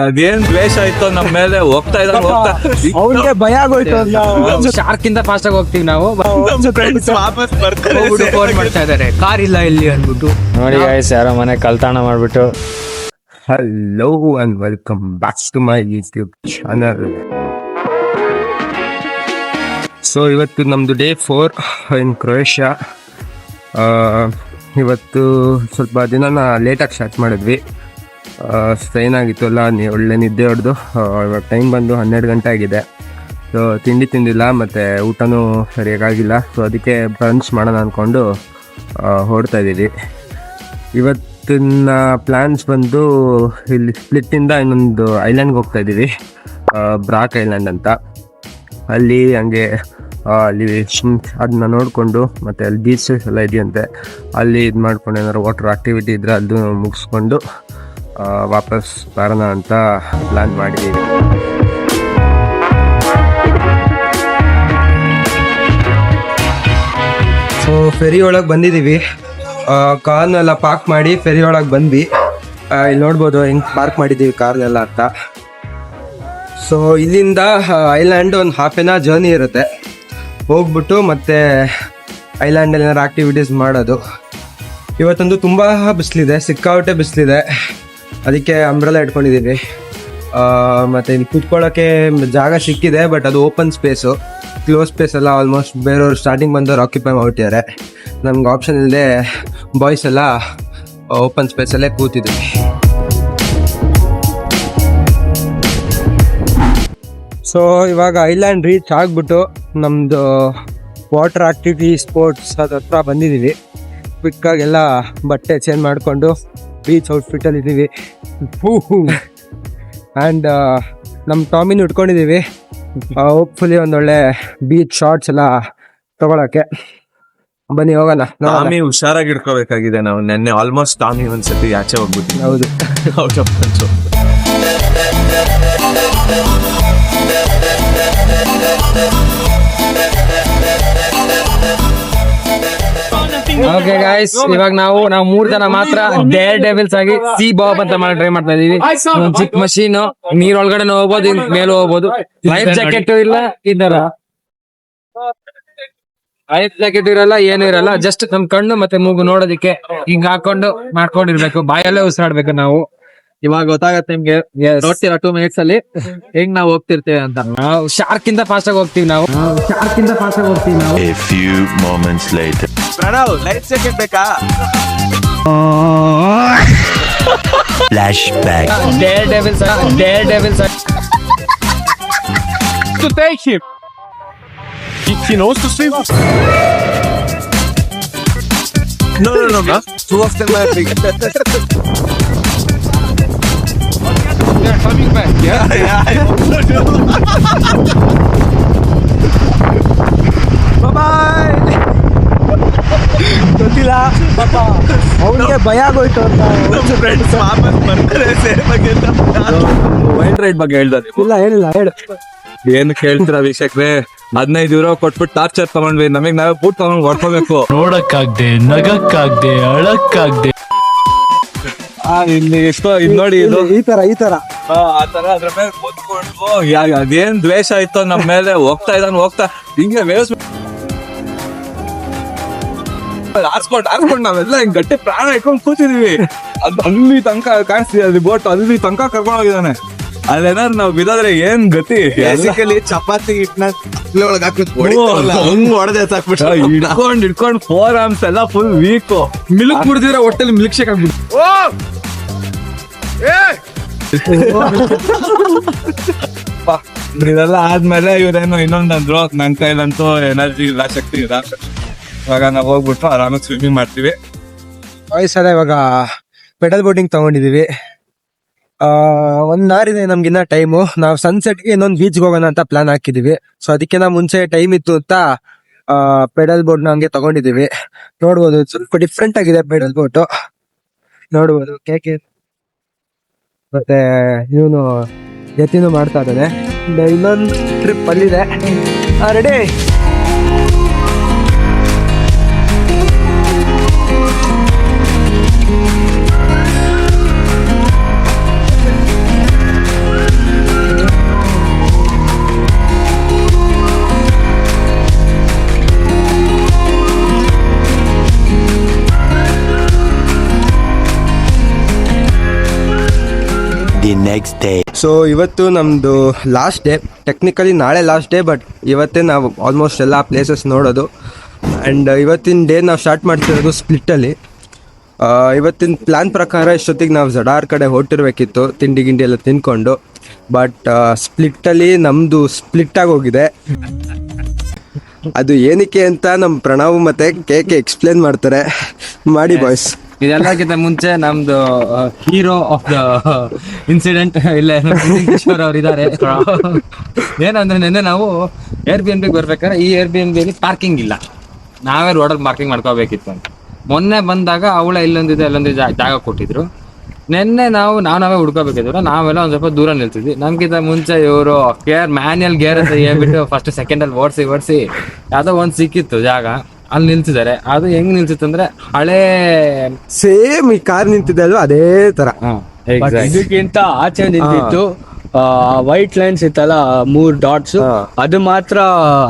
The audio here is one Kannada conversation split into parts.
ಅದೇನ್ ದ್ವೇಷ ಆಯ್ತು ನಮ್ಮ ಮೇಲೆ ಹೋಗ್ತಾ ಅವ್ರಿಗೆ ಭಯ ಆಗೋಯ್ತು. ಶಾರ್ಕ್ ಇಂದ ಫಾಸ್ಟ್ ಆಗಿ ಹೋಗ್ತೀವಿ ನಾವು. ಫ್ರೆಂಡ್ಸ್ ವಾಪಸ್ ಬರ್ತಾರೆ ಫೋನ್ ಮಾಡ್ತಾ ಇದಾರೆ, ಕಾರ್ ಇಲ್ಲ ಇಲ್ಲಿ ಅಂದ್ಬಿಟ್ಟು. ನೋಡಿ ಗೈಸ್, ಯಾರೋ ಮನೆ ಕಳ್ತನ ಮಾಡ್ಬಿಟ್ಟು. Hello and welcome back to my YouTube channel. So ಇವತ್ತು ನಮ್ಮದು ಡೇ 4 ಇನ್ ಕ್ರೊಯೇಷಿಯಾ. ಇವತ್ತು ಸ್ವಲ್ಪ ದಿನ ಲೇಟಾಗಿ ಸ್ಟಾರ್ಟ್ ಮಾಡಿದ್ವಿ. ಸ್ಟ್ರೈನ್ ಆಗಿತ್ತು ಅಲ್ಲ, ಒಳ್ಳೆ ನಿದ್ದೆ ಹೊಡೆದು ಇವಾಗ ಟೈಮ್ ಬಂದು 12 ಗಂಟೆ ಆಗಿದೆ. ಸೊ ತಿಂದಿಲ್ಲ ಮತ್ತು ಊಟನೂ ಸರಿಯಾಗಿಲ್ಲ. ಸೊ ಅದಕ್ಕೆ ಬ್ರಂಚ್ ಮಾಡೋಣ ಅಂದ್ಕೊಂಡು ಹೊರಡ್ತಾ ಇದ್ದೀವಿ. ಇವತ್ತಿನ ಪ್ಲ್ಯಾನ್ಸ್ ಬಂದು ಇಲ್ಲಿ ಸ್ಪ್ಲಿಟ್ಟಿಂದ ಇನ್ನೊಂದು ಐಲ್ಯಾಂಡ್ಗೆ ಹೋಗ್ತಾ ಇದ್ದೀವಿ, ಬ್ರಾಕ್ ಐಲ್ಯಾಂಡ್ ಅಂತ. ಅಲ್ಲಿ ಹಂಗೆ ಅಲ್ಲಿ ಅದನ್ನ ನೋಡಿಕೊಂಡು ಮತ್ತು ಅಲ್ಲಿ ಬೀಚಸ್ ಎಲ್ಲ ಇದೆಯಂತೆ, ಅಲ್ಲಿ ಇದು ಮಾಡ್ಕೊಂಡು ಏನಾದ್ರು ವಾಟರ್ ಆ್ಯಕ್ಟಿವಿಟಿ ಇದ್ದರೆ ಅದು ಮುಗಿಸ್ಕೊಂಡು ವಾಪಸ್ ಬರೋಣ ಅಂತ ಪ್ಲ್ಯಾನ್ ಮಾಡಿದ್ದೀವಿ. ಸೊ ಫೆರಿ ಒಳಗೆ ಬಂದಿದ್ದೀವಿ. ಕಾರ್ನೆಲ್ಲ ಪಾರ್ಕ್ ಮಾಡಿ ಫೆರಿ ಒಳಗೆ ಬಂದ್ವಿ. ಇಲ್ಲಿ ನೋಡ್ಬೋದು ಹೆಂಗೆ ಪಾರ್ಕ್ ಮಾಡಿದ್ದೀವಿ ಕಾರ್ನೆಲ್ಲ ಅಂತ. ಸೊ ಇಲ್ಲಿಂದ ಐಲ್ಯಾಂಡ್ ಒಂದು ಹಾಫ್ ಆನ್ ಅವರ್ ಜರ್ನಿ ಇರುತ್ತೆ. ಹೋಗ್ಬಿಟ್ಟು ಮತ್ತೆ ಐಲ್ಯಾಂಡಲ್ಲಿ ಏನಾರು ಆ್ಯಕ್ಟಿವಿಟೀಸ್ ಮಾಡೋದು. ಇವತ್ತೊಂದು ತುಂಬ ಬಿಸಿಲಿದೆ, ಸಿಕ್ಕಾಪಟ್ಟೆ ಬಿಸಿಲಿದೆ. ಅದಕ್ಕೆ ಅಂಬ್ರೆಲಾ ಇಟ್ಕೊಂಡಿದ್ದೀವಿ. ಮತ್ತು ಇಲ್ಲಿ ಕೂತ್ಕೊಳ್ಳೋಕ್ಕೆ ಜಾಗ ಸಿಕ್ಕಿದೆ, ಬಟ್ ಅದು ಓಪನ್ ಸ್ಪೇಸು. ಕ್ಲೋಸ್ ಸ್ಪೇಸ್ ಎಲ್ಲ ಆಲ್ಮೋಸ್ಟ್ ಬೇರೆಯವ್ರು ಸ್ಟಾರ್ಟಿಂಗ್ ಬಂದವ್ರು ಆಕ್ಯುಪೈ ಮಾಡ್ಬಿಟ್ಟಿದ್ದಾರೆ. ನಮ್ಗೆ ಆಪ್ಷನ್ ಇಲ್ಲದೆ ಬಾಯ್ಸ್ ಎಲ್ಲ ಓಪನ್ ಸ್ಪೇಸಲ್ಲೇ ಕೂತಿದ್ದೀವಿ. ಸೊ ಇವಾಗ ಐಲ್ಯಾಂಡ್ ರೀಚ್ ಆಗಿಬಿಟ್ಟು ನಮ್ಮದು ವಾಟರ್ ಆ್ಯಕ್ಟಿವಿಟಿ ಸ್ಪೋರ್ಟ್ಸ್ ಹತ್ರ ಬಂದಿದ್ದೀವಿ. ಕ್ವಿಕ್ಕಾಗೆಲ್ಲ ಬಟ್ಟೆ ಚೇಂಜ್ ಮಾಡಿಕೊಂಡು ಬೀಚ್ ಔಟ್ಫಿಟ್ಟಲ್ಲಿ ಇದ್ದೀವಿ. ಆ್ಯಂಡ್ ನಮ್ಮ ಟಾಮಿನ ಇಟ್ಕೊಂಡಿದ್ದೀವಿ. ಹೋಪ್ಫುಲಿ ಒಂದೊಳ್ಳೆ ಬೀಚ್ ಶಾರ್ಟ್ಸ್ ಎಲ್ಲ ತೊಗೊಳಕ್ಕೆ. ಬನ್ನಿ ಹೋಗೋಣ. ಟಾಮಿ ಹುಷಾರಾಗಿ ಇಟ್ಕೋಬೇಕಾಗಿದೆ. ನಾವು ನೆನ್ನೆ ಆಲ್ಮೋಸ್ಟ್ ಟಾಮಿ ಒಂದ್ಸತಿ ಆಚೆ ಹೋಗ್ಬಿಟ್ಟು. ಹೌದು, out of control. Okay guys, ಇವಾಗ ನಾವು 3 ಜನ ಮಾತ್ರ ಡೇರ್ ಡೆವಿಲ್ಸ್ ಆಗಿ ಸಿ ಬಾಬ್ ಅಂತ ಮಾಡಿ ಟ್ರೈ ಮಾಡ್ತಾ ಇದೀವಿ. ಒಂದು ಚಿಕ್ಕ ಮಷೀನ್, ನೀರ್ ಒಳಗಡೆ ಹೋಗ್ಬೋದು, ಮೇಲೆ ಹೋಗ್ಬೋದು. ಲೈಫ್ ಜಾಕೆಟ್ ಇಲ್ಲ, ಇದರ ಲೈಫ್ ಜಾಕೆಟ್ ಇರಲ್ಲ, ಏನು ಇರಲ್ಲ. ಜಸ್ಟ್ ನಮ್ ಕಣ್ಣು ಮತ್ತೆ ಮೂಗು ನೋಡೋದಿಕ್ಕೆ ಹಿಂಗ್ ಹಾಕೊಂಡು ಮಾಡ್ಕೊಂಡಿರ್ಬೇಕು. ಬಾಯಲ್ಲೇ ಉಸಿರಾಡ್ಬೇಕು ನಾವು. ಇವಾಗ ಗೊತ್ತಾಗತ್ತೆ ನಿಮ್ಗೆ, ನೋಡ್ತೀರಾ 2 minutes ಅಲ್ಲಿ ಹೆಂಗ್ ನಾವ್ ಹೋಗ್ತಿರ್ತೇವೆ ಅಂತ. ನಾವು ಶಾರ್ಕ್ ಇಂದ ಫಾಸ್ಟ್ ಆಗಿ ಹೋಗ್ತೀವಿ ನಾವು. A few moments later. Pranav, life jacket ಬೇಕಾ? Flashback. Daredevils To take him. He knows to swim. No. 2 of them are big. They're coming back. Yeah. Bye. ಗೊತ್ತಿಲ್ಲ ಪಾಪ, ಅವ್ರಿಗೆ ಭಯ ಆಗೋಯ್ತು ಅಂತ. ಫ್ರೆಂಡ್ಸ್ ವಾಪಸ್ ಬರ್ತಾರೆ ಸೇಮ್ ಆಗಿ ಅಂತ. ವೈಲ್ಡ್ ರೈಡ್ ಬಗ್ಗೆ ಹೇಳ್ತಾರೆ. ಇಲ್ಲ ಏನಿಲ್ಲ, ಹೇಳು. ಏನು ಕೇಳ್ತೀರಾ ವೀಕ್ಷಕ್ರೆ? 15 euro ಕೊಟ್ಬಿಟ್ಟು ಟಾರ್ಚರ್ ತಗೊಂಡ್ವಿ. ನಮಗ್ ನಾವೇ ಬೂಟ್ ತಗೊಂಡ್ ಹೊಡ್ಕೋಬೇಕು. ನೋಡಕ್ಕಾಗ್ದೆ, ನಗಕ್ಕಾಗ್ದೆ, ಅಳಕ್ಕಾಗ್ದೆ. ಇಲ್ಲಿ ಎಷ್ಟೋ ಇದು ನೋಡಿ, ಇದು ಈ ತರ ಆ ತರ ಅದ್ರ ಮೇಲೆ ಬಂದ್ಕೊಂಡು ಅದೇನ್ ದ್ವೇಷ ಆಯ್ತು ನಮ್ಮ ಮೇಲೆ ಹೋಗ್ತಾ ಹಿಂಗೆ ವೇವ್ಸ್ ಆರ್ಸ್ಕೊಂಡು ನಾವೆಲ್ಲ ಹಿಂಗ್ ಗಟ್ಟಿ ಪ್ರಾಣ ಇಟ್ಕೊಂಡು ಕೂತಿದೀವಿ. ಅದು ಅಲ್ಲಿ ತನಕ ಕಾಣಿಸ್ತೀವಿ, ಅದು ಬೋಟ್ ಅಲ್ಲಿ ತನಕ ಕರ್ಕೊಂಡು ಹೋಗಿದ್ದಾನೆ. ಅಲ್ಲೇನಾದ್ರು ನಾವು ಬಿದ್ದಾದ್ರೆ ಏನ್ ಗತಿ? ಚಪಾತಿ ಹಿಟ್ನ ಹಂಗ್ ಹೊಡೆದೆ ಇಟ್ಕೊಂಡು 4 arms ಎಲ್ಲ ಫುಲ್ ವೀಕ್. ಮಿಲ್ಕ್ ಕುಡ್ದಿರ ಹೊಟ್ಟೆಲಿ ಮಿಲ್ಕ್ ಶೇಕ್ ಆಗ್ಬಿಟ್ಟು. ಇದೆಲ್ಲ ಆದ್ಮೇಲೆ ಇವ್ರೇನೋ ಇನ್ನೊಂದಂದ್ರು, ನನ್ ಕೈಲಂತೂ ಎನರ್ಜಿ ಇಲ್ಲ, ಶಕ್ತಿ ಇಲ್ಲ. ಇವಾಗ ನಾವು ಹೋಗ್ಬಿಟ್ಟು ಆರಾಮಾಗಿ ಸ್ವಿಮ್ಮಿಂಗ್ ಮಾಡ್ತೀವಿ. ವಯಸ್ಸಲ್ಲ. ಇವಾಗ ಪೆಡಲ್ ಬೋಟಿಂಗ್ ತಗೊಂಡಿದೀವಿ. 1 hour ಇದೆ ನಮ್ಗಿನ್ನ ಟೈಮು. ನಾವು ಸನ್ಸೆಟ್ಗೆ ಇನ್ನೊಂದು ಬೀಚ್ಗೆ ಹೋಗೋಣ ಅಂತ ಪ್ಲಾನ್ ಹಾಕಿದೀವಿ. ಸೊ ಅದಕ್ಕಿಂತ ಮುಂಚೆ ಟೈಮ್ ಇತ್ತು ಅಂತ ಪೆಡಲ್ ಬೋಟ್ ನ ಹಂಗೆ ತಗೊಂಡಿದೀವಿ. ನೋಡ್ಬೋದು, ಸ್ವಲ್ಪ ಡಿಫ್ರೆಂಟ್ ಆಗಿದೆ ಪೆಡಲ್ ಬೋಟ್. ನೋಡ್ಬೋದು ಕೇಕೆ ಮತ್ತೆ ಇವನು ಯತಿನೂ ಮಾಡ್ತಾ ಇದ್ದಾನೆ. ಇನ್ನೊಂದು ಟ್ರಿಪ್ ಅಲ್ಲಿದೆ. ರೆಡಿ? next day. ಸೊ ಇವತ್ತು ನಮ್ಮದು ಲಾಸ್ಟ್ ಡೇ. ಟೆಕ್ನಿಕಲಿ ನಾಳೆ ಲಾಸ್ಟ್ ಡೇ, ಬಟ್ ಇವತ್ತೇ ನಾವು ಆಲ್ಮೋಸ್ಟ್ ಎಲ್ಲ ಪ್ಲೇಸಸ್ ನೋಡೋದು. ಆ್ಯಂಡ್ ಇವತ್ತಿನ ಡೇ ನಾವು ಸ್ಟಾರ್ಟ್ ಮಾಡ್ತಿರೋದು ಸ್ಪ್ಲಿಟ್ಟಲ್ಲಿ. ಇವತ್ತಿನ ಪ್ಲ್ಯಾನ್ ಪ್ರಕಾರ ಇಷ್ಟೊತ್ತಿಗೆ ನಾವು ಜಡಾರ್ ಕಡೆ ಹೊರಟಿರ್ಬೇಕಿತ್ತು ತಿಂಡಿ ಗಿಂಡಿ ಎಲ್ಲ ತಿನ್ಕೊಂಡು. ಬಟ್ ಸ್ಪ್ಲಿಟ್ಟಲ್ಲಿ ನಮ್ಮದು ಸ್ಪ್ಲಿಟ್ಟಾಗಿ ಹೋಗಿದೆ. ಅದು ಏನಕ್ಕೆ ಅಂತ ನಮ್ಮ ಪ್ರಣವ್ ಮತ್ತು ಕೆ ಎಕ್ಸ್ಪ್ಲೇನ್ ಮಾಡ್ತಾರೆ. ಮಾಡಿ ಬಾಯ್ಸ್. ಇದೆಲ್ಲಕ್ಕಿಂತ ಮುಂಚೆ ನಮ್ದು ಹೀರೋ ಆಫ್ ದ ಇನ್ಸಿಡೆಂಟ್ ಇಲ್ಲೇ ಕಿಶೋರ್ ಅವ್ರು ಇದ್ದಾರೆ. ಏನಂದ್ರೆ ನಿನ್ನೆ ನಾವು Airbnb ಬರ್ಬೇಕಾದ್ರೆ ಈ Airbnb ಪಾರ್ಕಿಂಗ್ ಇಲ್ಲ, ನಾವೇ ರೋಡಲ್ಲಿ ಪಾರ್ಕಿಂಗ್ ಮಾಡ್ಕೋಬೇಕಿತ್ತು ಅಂತ. ಮೊನ್ನೆ ಬಂದಾಗ ಅವಳ ಇಲ್ಲೊಂದು ಜಾಗ ಕೊಟ್ಟಿದ್ರು. ನಿನ್ನೆ ನಾವೇ ಹುಡ್ಕೋಬೇಕಿದ್ರು. ನಾವೆಲ್ಲ ಒಂದ್ ಸ್ವಲ್ಪ ದೂರ ನಿಲ್ತಿದ್ವಿ. ನಮ್ಗಿಂತ ಮುಂಚೆ ಇವರು ಮ್ಯಾನ್ಯಲ್ ಗೇರ್ ಅಂತ ಹೇಳ್ಬಿಟ್ಟು ಫಸ್ಟ್ ಸೆಕೆಂಡಲ್ಲಿ ಓಡಿಸಿ ಯಾವ್ದೋ ಒಂದ್ ಸಿಕ್ಕಿತ್ತು ಜಾಗ, ಅಲ್ಲಿ ನಿಲ್ಸಿದ್ದಾರೆ. ಅದು ಹೆಂಗ್ ನಿಲ್ಸಿತ್ತು ಅಂದ್ರೆ ಹಳೇ ಸೇಮ್ ಈ ಕಾರ್ ನಿಂತಿದೆ ಅಲ್ವಾ ಅದೇ ತರ. ಇದಕ್ಕಿಂತ ಆಚೆ ನಿಂತಿತ್ತು ವೈಟ್ ಲೈನ್ಸ್ ಇತ್ತಲ್ಲ, 3 ಡಾಟ್ಸ್, ಅದು ಮಾತ್ರ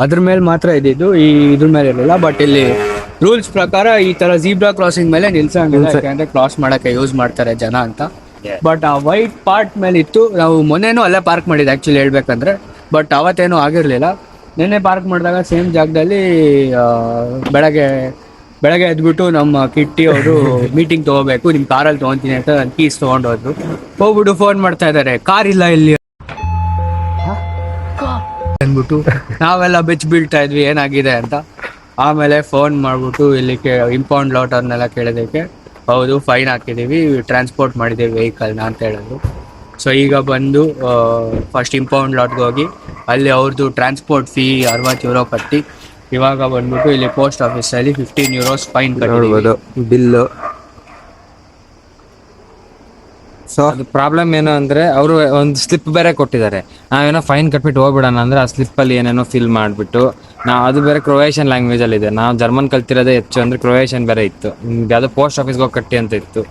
ಅದ್ರ ಮೇಲೆ ಮಾತ್ರ ಇದ್ದಿದ್ದು, ಈ ಇದ್ರ ಮೇಲೆ ಇರಲಿಲ್ಲ. ಬಟ್ ಇಲ್ಲಿ ರೂಲ್ಸ್ ಪ್ರಕಾರ ಈ ತರ ಜೀಬ್ರಾ ಕ್ರಾಸಿಂಗ್ ಮೇಲೆ ನಿಲ್ಸಂಗಿಲ್ಲ, ಯಾಕಂದ್ರೆ ಕ್ರಾಸ್ ಮಾಡಕ್ಕೆ ಯೂಸ್ ಮಾಡ್ತಾರೆ ಜನ ಅಂತ. ಬಟ್ ಆ ವೈಟ್ ಪಾರ್ಟ್ ಮೇಲೆ ಇತ್ತು. ನಾವು ಮೊನ್ನೆನೂ ಅಲ್ಲೇ ಪಾರ್ಕ್ ಮಾಡಿದ್ದು ಆಕ್ಚುಲಿ ಹೇಳ್ಬೇಕಂದ್ರೆ, ಬಟ್ ಅವತ್ತೇನು ಆಗಿರ್ಲಿಲ್ಲ. ನಿನ್ನೆ ಪಾರ್ಕ್ ಮಾಡಿದಾಗ ಸೇಮ್ ಜಾಗದಲ್ಲಿ ಬೆಳಗ್ಗೆ ಎದ್ಬಿಟ್ಟು ನಮ್ಮ ಕಿಟ್ಟಿ ಅವರು ಮೀಟಿಂಗ್ ತಗೋಬೇಕು, ನಿಮ್ ಕಾರಲ್ಲಿ ತಗೊಂತೀನಿ ಅಂತ ಕೀಸ್ ತಗೊಂಡೋದ್ರು. ಹೋಗ್ಬಿಟ್ಟು ಫೋನ್ ಮಾಡ್ತಾ ಇದಾರೆ, ಕಾರ್ ಇಲ್ಲ ಇಲ್ಲಿ ಅಂದ್ಬಿಟ್ಟು ನಾವೆಲ್ಲ ಬೆಚ್ಚ ಬೀಳ್ತಾ ಇದ್ವಿ ಏನಾಗಿದೆ ಅಂತ. ಆಮೇಲೆ ಫೋನ್ ಮಾಡ್ಬಿಟ್ಟು ಇಲ್ಲಿ ಇಂಪೌಂಡ್ ಲಾಟರ್ನೆಲ್ಲ ಕೇಳೋದಕ್ಕೆ, ಹೌದು ಫೈನ್ ಹಾಕಿದೀವಿ, ಟ್ರಾನ್ಸ್ಪೋರ್ಟ್ ಮಾಡಿದ್ದೀವಿ ವೆಹಿಕಲ್ನ ಅಂತ ಹೇಳಿದ್ರು. ಸೊ ಈಗ ಬಂದು ಫಸ್ಟ್ ಇಂಪೌಂಡ್ ಲಾಟ್ಗೆ ಹೋಗಿ ಅಲ್ಲಿ ಅವ್ರದ್ದು ಟ್ರಾನ್ಸ್ಪೋರ್ಟ್ ಫೀ 60 euro ಕಟ್ಟಿ ಇವಾಗ ಬಂದ್ಬಿಟ್ಟು ಇಲ್ಲಿ ಪೋಸ್ಟ್ ಆಫೀಸಲ್ಲಿ 15 euros ಫೈನ್ ನೋಡ್ಬೋದು ಬಿಲ್ಲು. ಸೊ ಅದು ಪ್ರಾಬ್ಲಮ್ ಏನು ಅಂದ್ರೆ ಅವರು ಒಂದು ಸ್ಲಿಪ್ ಬೇರೆ ಕೊಟ್ಟಿದ್ದಾರೆ. ನಾವೇನೋ ಫೈನ್ ಕಟ್ಬಿಟ್ಟು ಹೋಗ್ಬಿಡೋಣ ಅಂದ್ರೆ ಆ ಸ್ಲಿಪ್ ಅಲ್ಲಿ ಏನೇನೋ ಫಿಲ್ ಮಾಡ್ಬಿಟ್ಟು ಅದು ಬೇರೆ ಕ್ರೊವೇಷಿಯನ್ ಲ್ಯಾಂಗ್ವೇಜ್ ಅಲ್ಲಿ ಇದೆ. ನಾವು ಜರ್ಮನ್ ಕಲ್ತಿರೋದೇ ಹೆಚ್ಚು, ಅಂದ್ರೆ ಕ್ರೊವೇಷಿಯನ್ ಬೇರೆ ಇತ್ತು. ಯಾವ್ದೋ ಪೋಸ್ಟ್ ಆಫೀಸ್ಗೆ ಹೋಗಿ ಕಟ್ಟಿ ಅಂತ ಇತ್ತು.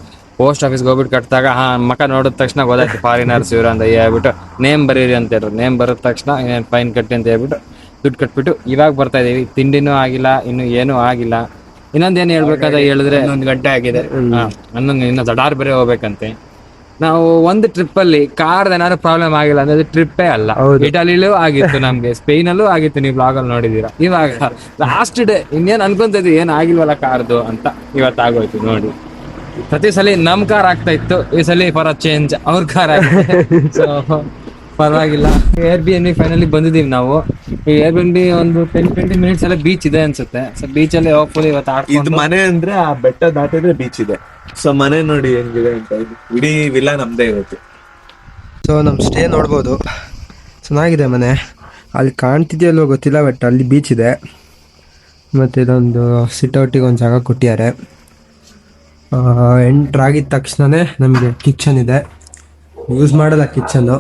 ಪೋಸ್ಟ್ ಆಫೀಸ್ಗೆ ಹೋಗ್ಬಿಟ್ಟು ಕಟ್ಟಿದಾಗ ಮಕ ನೋಡಿದ ತಕ್ಷಣ ಗೊತ್ತಾಯ್ತು ಫಾರಿನರ್ಸ್ ಇವರು ಅಂತ ಹೇಳ್ಬಿಟ್ಟು ನೇಮ್ ಬರೀರಿ ಅಂತ ಹೇಳಿದ್ರು. ನೇಮ್ ಬರೋದ ತಕ್ಷಣ ಫೈನ್ ಕಟ್ಟಿ ಅಂತ ಹೇಳ್ಬಿಟ್ಟು ದುಡ್ಡು ಕಟ್ಬಿಟ್ಟು ಇವಾಗ ಬರ್ತಾ ಇದೀವಿ. ತಿಂಡಿನೂ ಆಗಿಲ್ಲ, ಇನ್ನು ಏನೂ ಆಗಿಲ್ಲ. ಇನ್ನೊಂದೇನು ಹೇಳ್ಬೇಕಾದ್ರೆ ಹೇಳಿದ್ರೆ 1 ಗಂಟೆ ಆಗಿದೆ. ಇನ್ನು ಜಡಾರ್ ಬೇರೆ ಹೋಗ್ಬೇಕಂತೆ. ನಾವು ಒಂದು ಟ್ರಿಪ್ ಅಲ್ಲಿ ಕಾರ್ ಏನಾದ್ರು ಪ್ರಾಬ್ಲಮ್ ಆಗಿಲ್ಲ ಅಂದ್ರೆ ಟ್ರಿಪ್ಪೇ ಅಲ್ಲ. ಇಟಲಿಲೂ ಆಗಿತ್ತು, ನಮ್ಗೆ ಸ್ಪೇನಲ್ಲೂ ಆಗಿತ್ತು, ನೀವು ಬ್ಲಾಗ್ ಅಲ್ಲಿ ನೋಡಿದೀರಾ. ಇವಾಗ ಲಾಸ್ಟ್ ಡೇ ಇನ್ನೇನ್ ಅನ್ಕೊಂತ ಇದ್ವಿ, ಏನ್ ಆಗಿಲ್ವಲ್ಲ ಕಾರ್ದು ಅಂತ. ಇವತ್ತು ಆಗೋಯ್ತು ನೋಡಿ. ಪ್ರತಿ ಸಲ ನಮ್ ಕಾರ್ ಆಗ್ತಾ ಇತ್ತು, ಈ ಸಲ ಫಾರ್ ಚೇಂಜ್ ಅವ್ರ ಕಾರ್ ಆಗಿದೆ. ಸೊ ಪರವಾಗಿಲ್ಲ. Airbnb ಫೈನಲಿ ಬಂದಿದೀವಿ ನಾವು. ಈ Airbnb ಒಂದು 10-20 ಮಿನಿಟ್ಸ್ ಎಲ್ಲ ಬೀಚ್ ಇದೆ ಅನ್ಸುತ್ತೆ. ಸೊ ಬೀಚ್ ಅಲ್ಲಿ ಹೋಗ್ಬೋದು ಇವತ್ತು. ಇದು ಮನೆ ಅಂದ್ರೆ ಆ ಬೆಟ್ಟ ದಾಟಿದ್ರೆ ಬೀಚ್ ಇದೆ. ಸೊ ಮನೆ ನೋಡಿ ಹೆಂಗಿದೆ ಅಂತ. ಇಡೀ ವಿಲ್ಲಾ ನಮ್ದೇ ಇರುತ್ತೆ. ಸೊ ನಮ್ಮ ಸ್ಟೇ ನೋಡ್ಬೋದು, ಚೆನ್ನಾಗಿದೆ ಮನೆ. ಅಲ್ಲಿ ಕಾಣ್ತಿದೆಯಲ್ವ ಗೊತ್ತಿಲ್ಲ, ಬಟ್ ಅಲ್ಲಿ ಬೀಚ್ ಇದೆ. ಮತ್ತು ಇದೊಂದು ಸಿಟ್ಔಟಿಗೆ ಒಂದು ಜಾಗ ಕೊಟ್ಟಿದ್ದಾರೆ. ಎಂಟ್ರ್ ಆಗಿದ ತಕ್ಷಣವೇ ನಮಗೆ ಕಿಚನ್ ಇದೆ. ಯೂಸ್ ಮಾಡೋಲ್ಲ ಕಿಚನ್ನು.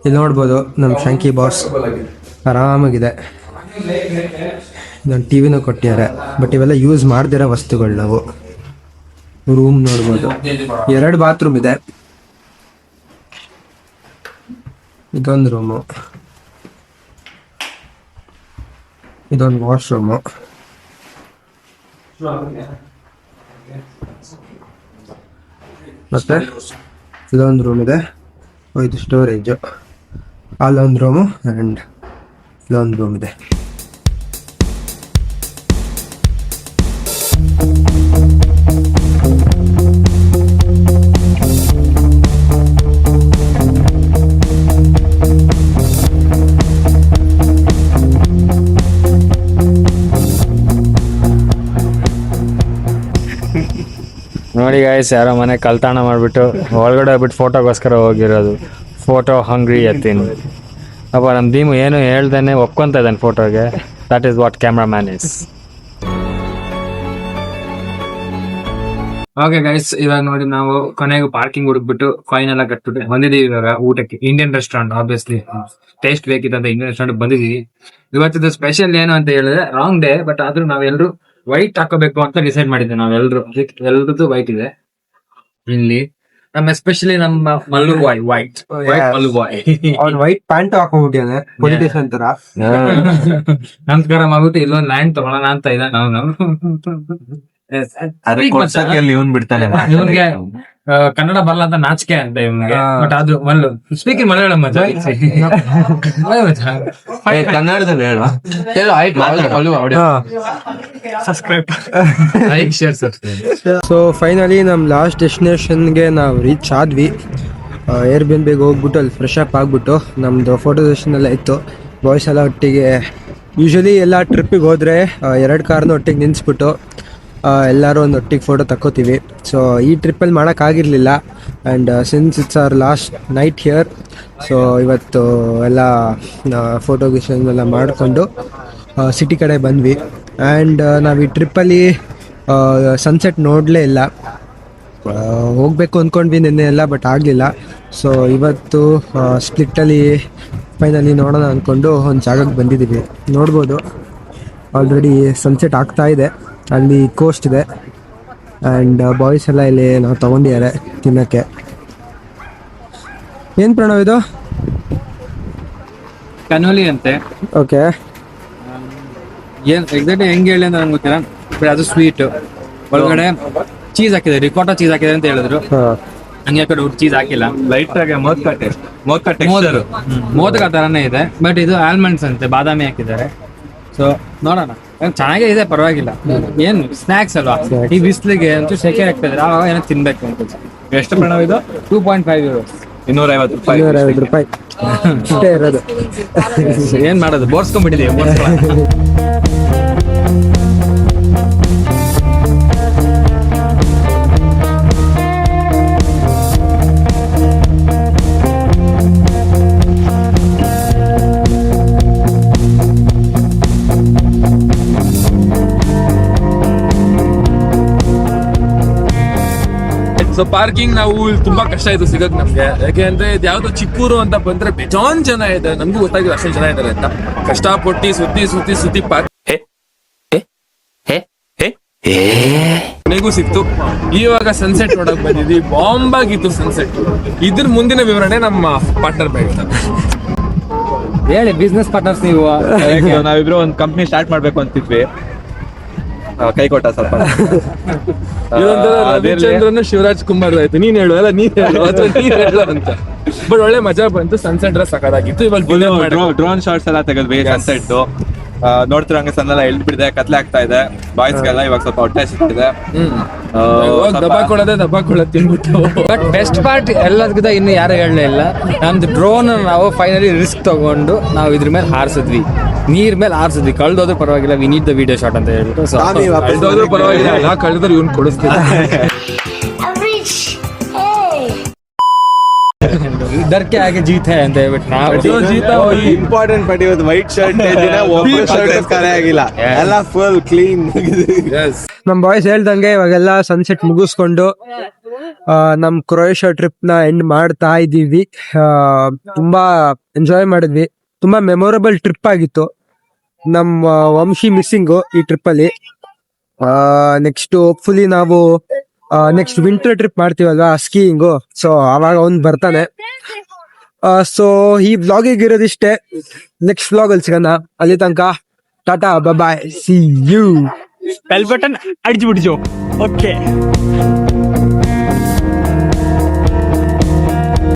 ಇಲ್ಲಿ ನೋಡ್ಬೋದು ನಮ್ಮ ಶಂಕಿ ಬಾಸ್ ಆರಾಮಾಗಿದೆ. ಇದೊಂದು ಟಿ ವಿನೂ ಕೊಟ್ಟಿದ್ದಾರೆ, ಬಟ್ ಇವೆಲ್ಲ ಯೂಸ್ ಮಾಡ್ದಿರೋ ವಸ್ತುಗಳು. ನಾವು ರೂಮ್ ನೋಡ್ಬೋದು, 2 ಬಾತ್ರೂಮ್ ಇದೆ. ಇದೊಂದು ರೂಮು, ಇದೊಂದು ವಾಶ್ರೂಮು, ಮತ್ತೆ ಇದೊಂದು ರೂಮ್ ಇದೆ. ಇದು ಸ್ಟೋರೇಜು. ಅಲ್ಲೊಂದು ರೂಮು ಆ್ಯಂಡ್ ಇಲ್ಲೊಂದು ರೂಮ್ ಇದೆ. ನೋಡಿ ಗಾಯ್ಸ್, ಯಾರೋ ಮನೆ ಕಲ್ತಾಣ ಮಾಡ್ಬಿಟ್ಟು ಒಳಗಡೆ ಹೋಗ್ಬಿಟ್ಟು ಫೋಟೋಗೋಸ್ಕರ ಹೋಗಿರೋದು. ಫೋಟೋ ಹಂಗ್ರಿ ಎತ್ತೀನಿ. ಅಪ್ಪ ನಮ್ಮ ದೀಮು ಏನು ಹೇಳ್ದೇನೆ ಒಪ್ಕೊಂತ ಇದ್ದಾನೆ ಫೋಟೋಗೆ. That is what camera man is. Okay guys, ಇವಾಗ ನೋಡಿ ನಾವು ಕೊನೆಗೂ ಪಾರ್ಕಿಂಗ್ ಹುಡುಕ್ಬಿಟ್ಟು ಫೈನ್ ಎಲ್ಲ ಕಟ್ಬಿಟ್ಟು ಬಂದಿದ್ದೀವಿ ಇವಾಗ ಊಟಕ್ಕೆ. ಇಂಡಿಯನ್ ರೆಸ್ಟೋರೆಂಟ್, ಆಬ್ವಿಯಸ್ಲಿ ಟೇಸ್ಟ್ ಬೇಕಿತ್ತಂತ ಇಂಡಿಯನ್ ರೆಸ್ಟೋರೆಂಟ್ ಬಂದಿದ್ದೀವಿ. ಇವತ್ತಿದ್ದು ಸ್ಪೆಷಲ್ ಏನು ಅಂತ ಹೇಳಿದ್ರೆ ರಾಂಗ್ ಡೇ, ಬಟ್ ಆದ್ರೂ ನಾವೆಲ್ಲರೂ ವೈಟ್ ಹಾಕೋಬೇಕು ಅಂತ ಡಿಸೈಡ್ ಮಾಡಿದ್ದೆ. ನಾವೆಲ್ಲರೂ ಎಲ್ರದ್ದು ವೈಟ್ ಇದೆ ಇಲ್ಲಿ. ನಮ್ಮ ಎಸ್ಪೆಷಲಿ ನಮ್ಮ ಮಲ್ಲು ಬಾಯ್ ವೈಟ್ ಮಲ್ಲು ಬಾಯ್ ಅವ್ನು ವೈಟ್ ಪ್ಯಾಂಟ್ ಹಾಕೊಂಡ್ಬಿಟ್ಟಿದ್ದಾನೆ, ಪೊಲಿಟಿಷಿಯನ್ ತರ. ನಮಸ್ಕಾರ ಮಾಡ್ಬಿಟ್ಟು ಇಲ್ಲೊಂದು ಲ್ಯಾಂಡ್ ತಗೊಳ್ಳೋಣ ಅಂತ ಇದೆ ನಾವು. ಇವನ್ ಬಿಡ್ತಾನೆ. ಇವನ್ಗೆ ಕನ್ನಡ ಬರಲ್ಲ ಅಂತ ನಾಚಿಕೆ ಅಂತ ಇವನ್ಗೆ. ಬಟ್ ಅದು ಒಂದು ಸ್ಪೀಕಿಂಗ್ ಮಲಯಾಳಂ ಮಚ್ಚ. ಕನ್ನಡದಲ್ಲಿ ಹೇಳ. Like share subscribe. So finally ನಮ್ಮ ಲಾಸ್ಟ್ ಡೆಸ್ಟಿನೇಷನ್ಗೆ ನಾವು ರೀಚ್ ಆದ್ವಿ. ಏರ್ ಬಿ ಎನ್ ಬಿಗೆ ಹೋಗ್ಬಿಟ್ಟು ಅಲ್ಲಿ ಫ್ರೆಶ್ ಅಪ್ ಆಗ್ಬಿಟ್ಟು ನಮ್ಮದು ಫೋಟೋ ಸೆಷನ್ ಎಲ್ಲ ಇತ್ತು. ಬಾಯ್ಸ್ ಎಲ್ಲ ಒಟ್ಟಿಗೆ ಯೂಶಲಿ ಎಲ್ಲ ಟ್ರಿಪ್ಪಿಗೆ ಹೋದರೆ 2 ಕಾರ್ನ ಒಟ್ಟಿಗೆ ನಿಲ್ಲಿಸ್ಬಿಟ್ಟು ಎಲ್ಲರೂ ಒಂದು ಒಟ್ಟಿಗೆ ಫೋಟೋ ತಕ್ಕೋತೀವಿ. ಸೊ ಈ ಟ್ರಿಪ್ಪಲ್ಲಿ ಮಾಡೋಕ್ಕಾಗಿರಲಿಲ್ಲ. And since it's our last night here, so ಇವತ್ತು ಎಲ್ಲ ಫೋಟೋ ಗಿಷನ್ ಎಲ್ಲ ಮಾಡಿಕೊಂಡು ಸಿಟಿ ಕಡೆ ಬಂದ್ವಿ. ಆ್ಯಂಡ್ ನಾವು ಈ ಟ್ರಿಪ್ಪಲ್ಲಿ ಸನ್ಸೆಟ್ ನೋಡಲೇ ಇಲ್ಲ. ಹೋಗಬೇಕು ಅಂದ್ಕೊಂಡ್ವಿ ನಿನ್ನೆ ಎಲ್ಲ, ಬಟ್ ಆಗಲಿಲ್ಲ. ಸೊ ಇವತ್ತು ಸ್ಪ್ಲಿಟ್ಟಲ್ಲಿ ಫೈನಲಿ ನೋಡೋಣ ಅಂದ್ಕೊಂಡು ಒಂದು ಜಾಗಕ್ಕೆ ಬಂದಿದ್ದೀವಿ. ನೋಡ್ಬೋದು ಆಲ್ರೆಡಿ ಸನ್ಸೆಟ್ ಆಗ್ತಾ ಇದೆ. ಅಲ್ಲಿ ಕೋಸ್ಟ್ ಇದೆ ಆ್ಯಂಡ್ ಬಾಯ್ಸ್ ಎಲ್ಲ ಇಲ್ಲಿ ನಾವು ತೊಗೊಂಡಿದ್ದಾರೆ ತಿನ್ನೋಕ್ಕೆ. ಏನು ಪ್ರಣವ್ ಇದು? ಕನೋಲಿ ಅಂತೆ. ಓಕೆ, ಏನ್ ಎಕ್ಸಾಕ್ಟ್ ಹೆಂಗೆ ಹೇಳಿ ಅಂತ ನಂಗೆ ಗೊತ್ತಿಲ್ಲ. ಬಟ್ ಅದು ಸ್ವೀಟ್ ಒಳಗಡೆ ಚೀಸ್ ಹಾಕಿದೆ, ರಿಕೋಟಾ ಚೀಸ್ ಹಾಕಿದೆ ಅಂತ ಹೇಳಿದ್ರು. ಹಂಗೆ ಯಾಕಡೆ ಚೀಸ್ ಹಾಕಿಲ್ಲ. ಲೈಟ್ ಆಗಿ ಮೋದಕ ಮೋದಕ ತರಾನೇ ಇದೆ, ಬಟ್ ಇದು ಆಲ್ಮಂಡ್ಸ್ ಅಂತೆ, ಬಾದಾಮಿ ಹಾಕಿದ್ದಾರೆ. ಸೊ ನೋಡೋಣ, ಚೆನ್ನಾಗೇ ಇದೆ, ಪರವಾಗಿಲ್ಲ. ಏನ್ ಸ್ನಾಕ್ಸ್ ಅಲ್ವಾ, ಈ ಬಿಸ್ಲಿಗೆ ಅಂತೂ ಸೆಕೆ ಆಗ್ತದೆ, ಆವಾಗ ಏನೋ ತಿನ್ಬೇಕು ಅಂತ. ಎಷ್ಟು ಪ್ರಣವ್ ಇದು? 2.5 euros, 250 ರೂಪಾಯಿ. 250 ರೂಪಾಯಿ ಅಷ್ಟೇ ಇರೋದು. ಏನ್ ಮಾಡೋದು, ಬೋರ್ಸ್ಕೊಂಡ್ಬಿಟ್ಟಿದೀವಿ. ಸೊ ಪಾರ್ಕಿಂಗ್ ನಾವು ಇಲ್ಲಿ ತುಂಬಾ ಕಷ್ಟ ಆಯ್ತು ಸಿಗಕ್ ನಮ್ಗೆ. ಯಾಕೆ ಅಂದ್ರೆ ಇದು ಯಾವ್ದೋ ಚಿಕ್ಕೂರು ಅಂತ ಬಂದ್ರೆ ಬೇಜಾನ್ ಜನ ಇದೆ, ನಮಗೂ ಗೊತ್ತಾಗಿಲ್ಲ ಅಷ್ಟೇ ಜನ ಇದಾರೆ ಅಂತ. ಕಷ್ಟಪಟ್ಟು ಸುತ್ತಿ ಪಾರ್ಕ್ ಕೊನೆಗೂ ಸಿಕ್ತು. ಇವಾಗ ಸನ್ಸೆಟ್ ನೋಡಕ್ ಬಂದಿದ್ವಿ, ಬಾಂಬ್ ಆಗಿತ್ತು ಸನ್ಸೆಟ್. ಇದ್ರ ಮುಂದಿನ ವಿವರಣೆ ನಮ್ಮ ಪಾರ್ಟ್ನರ್ ಬೇಡ ಹೇಳಿ. ಬಿಸ್ನೆಸ್ ಪಾರ್ಟ್ನರ್ಸ್ ನೀವು. ನಾವಿಬ್ರು ಒಂದು ಕಂಪ್ನಿ ಸ್ಟಾರ್ಟ್ ಮಾಡ್ಬೇಕು ಅಂತಿದ್ವಿ, ಕೈ ಕೊಟ್ಟ ಸ್ವಲ್ಪ. ರವಿಚಂದ್ರನ್ ಶಿವರಾಜ್ ಕುಮಾರ್ ಆಯ್ತು. ನೀನ್ ಹೇಳು ಅಲ್ಲ, ನೀನ್ ಹೇಳು ಅಥವಾ ನೀನ್ ಹೇಳು ಅಂತ. ಬಟ್ ಒಳ್ಳೆ ಮಜಾ ಬಂತು, ಸನ್ಸೆಟ್ ಸಖತ್ತಾಗಿತ್ತು. ಇವಾಗ ಡ್ರೋನ್ ಶಾಟ್ಸ್ ಎಲ್ಲ ತೆಗೆದ್ವಿ ಸನ್ಸೆಟ್. ನೋಡ್ತಿರಂಗೆ ಸನ್ ಎಲ್ಲ ಎಳ್ಬಿಡಿದೆ, ಕತ್ಲೆ ಆಗ್ತಾ ಇದೆ. ಬಾಯ್ಸ್ಗೆಲ್ಲ ಇವಾಗ ಸ್ವಲ್ಪ ಹೊಟ್ಟೆ ಸಿಕ್ತಿದೆ. ದಬ್ಬಾಕೊಳ್ಳೋದು ತಿನ್ಬಿಟ್ಟು. ಬಟ್ ಬೆಸ್ಟ್ ಪಾರ್ಟ್ ಎಲ್ಲದಕ್ಕಿಂತ ಇನ್ನು ಯಾರು ಹೇಳಲೇ ಇಲ್ಲ, ನಮ್ದು ಡ್ರೋನ್ ನಾವು ಫೈನಲಿ ರಿಸ್ಕ್ ತಗೊಂಡು ನಾವು ಇದ್ರ ಮೇಲೆ ಹಾರಿಸಿದ್ವಿ, ನೀರ್ ಮೇಲೆ ಹಾರಿಸಿದ್ವಿ. ಕಳ್ದೋದ್ರು ಪರವಾಗಿಲ್ಲ, we need the video shot ಅಂತ ಹೇಳ್ಬಿಟ್ಟು. ಸೊ ಕಳ್ದೋದ್ರು ಪರವಾಗಿಲ್ಲ, ನಾ ಕಳೆದ್ರೆ ಇವ್ನು ಕೊಡಿಸ್ತೀನಿ. ಡರ್ಕೆ ಆಗಿ ಜೀತ್ ಹೈ ಅಂತ ಹೇಳ್ಬಿಟ್ಟು ನಾವು ಇಂಪಾರ್ಟೆಂಟ್ ಬಟ್ ಇವತ್ತು ವೈಟ್ ಶರ್ಟ್ ಶರ್ಟ್ ಆಗಿಲ್ಲ, ಎಲ್ಲ ಫುಲ್ ಕ್ಲೀನ್. ನಮ್ಮ ಬಾಯ್ಸ್ ಹೇಳ್ದಂಗೆ ಇವಾಗೆಲ್ಲ ಸನ್ಸೆಟ್ ಮುಗಿಸ್ಕೊಂಡು ನಮ್ಮ ಕ್ರೊಯೇಷಿಯಾ ಟ್ರಿಪ್ನ ಎಂಡ್ ಮಾಡ್ತಾ ಇದ್ದೀವಿ. ತುಂಬಾ ಎಂಜಾಯ್ ಮಾಡಿದ್ವಿ, ತುಂಬಾ ಮೆಮೊರಬಲ್ ಟ್ರಿಪ್ ಆಗಿತ್ತು. ನಮ್ಮ ವಂಶಿ ಮಿಸ್ಸಿಂಗು ಈ ಟ್ರಿಪ್ಪಲ್ಲಿ. ನೆಕ್ಸ್ಟ್ ಹೋಪ್ಫುಲಿ ನಾವು ನೆಕ್ಸ್ಟ್ ವಿಂಟರ್ ಟ್ರಿಪ್ ಮಾಡ್ತೀವಲ್ವಾ ಸ್ಕೀಯಿಂಗು, ಸೊ ಅವಾಗ ಅವ್ನು ಬರ್ತಾನೆ. ಸೊ ಈ ವ್ಲಾಗಿಗೆ ಇರೋದಿಷ್ಟೇ. ನೆಕ್ಸ್ಟ್ ವ್ಲಾಗಲ್ಲಿ ಸಿಗೋಣ. ಅಲ್ಲಿ ತನಕ tata, bye, see you. Bell button ಅಡಿಸ್ಬಿಡ್ಜೋ. ಓಕೆ.